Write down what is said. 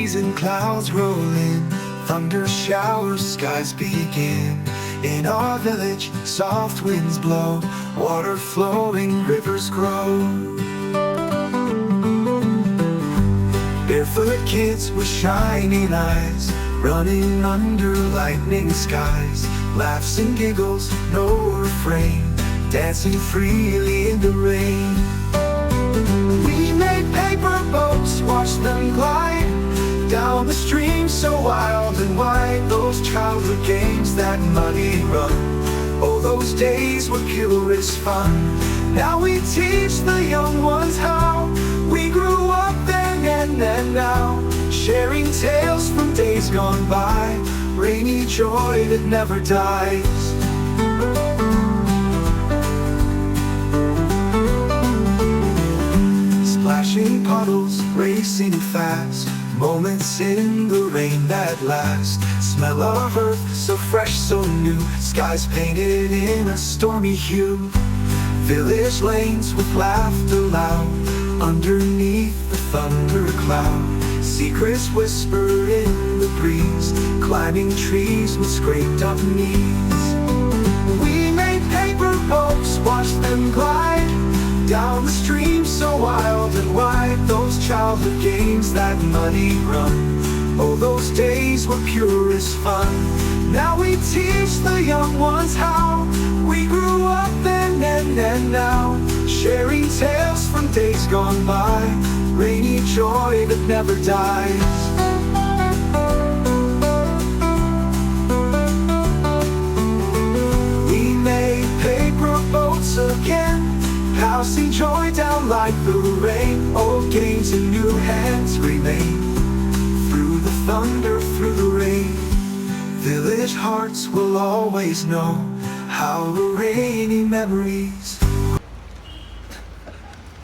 season, clouds roll in, thunder showers, skies begin. In our village, soft winds blow, water flowing, rivers grow. Barefoot kids with shining eyes, running under lightning skies. Laughs and giggles, no refrain, dancing freely in the rain. We made paper boats, watched them glide down the stream so wild and wide. Those childhood games, that muddy run, oh, those days were purest fun. Now we teach the young ones how we grew up then and now, sharing tales from days gone by, rainy joy that never dies. Splashing puddles, racing fast, moments in the rain that last. Smell of earth, so fresh, so new, skies painted in a stormy hue. Village lanes with laughter loud, underneath the thundercloud. Secrets whisper in the breeze, climbing trees with scraped up knees. We made paper boats, watched them glide down the stream so wild and wide. Those childhood games, that muddy run, oh, those days were purest fun. Now we teach the young ones how we grew up then and now, sharing tales from days gone by, rainy joy that never dies. We made paper boats again, passing joy down like the rain. Old games in new hands remain, through the thunder, through the rain. Village hearts will always know how rainy memories